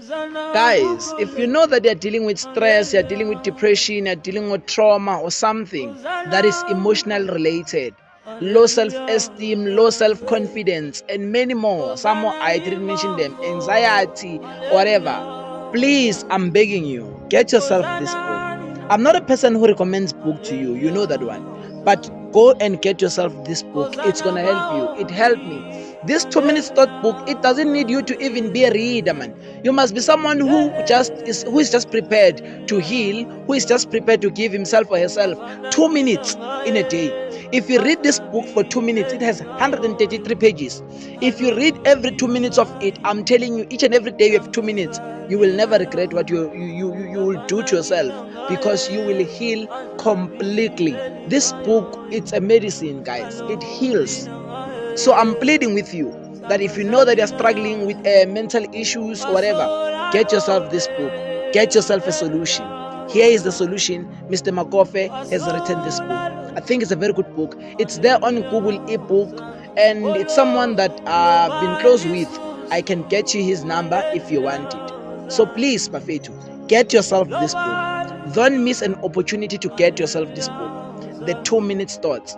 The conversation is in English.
Guys, if you know that you're dealing with stress, you're dealing with depression, you're dealing with trauma or something that is emotional related, low self-esteem, low self-confidence, and many more, some more I didn't mention them, anxiety, whatever, please, I'm begging you, get yourself this book. I'm not a person who recommends book to you, you know that one. But go and get yourself this book. It's gonna help you. It helped me. This 2 minutes thought book, it doesn't need you to even be a reader, man. You must be someone who is just prepared to heal, who is just prepared to give himself or herself 2 minutes in a day. If you read this book for 2 minutes, it has 133 pages. If you read every 2 minutes of it, I'm telling you, each and every day you have 2 minutes, you will never regret what you will do to yourself, because you will heal completely. This book, it's a medicine, guys. It heals. So I'm pleading with you that if you know that you're struggling with mental issues or whatever, get yourself this book. Get yourself a solution. Here is the solution. Mr. Makofe has written this book. I think it's a very good book. It's there on Google ebook, and it's someone that I've been close with. I can get you his number if you want it. So please, Mafetu, get yourself this book. Don't miss an opportunity to get yourself this book. The 2 minutes thoughts.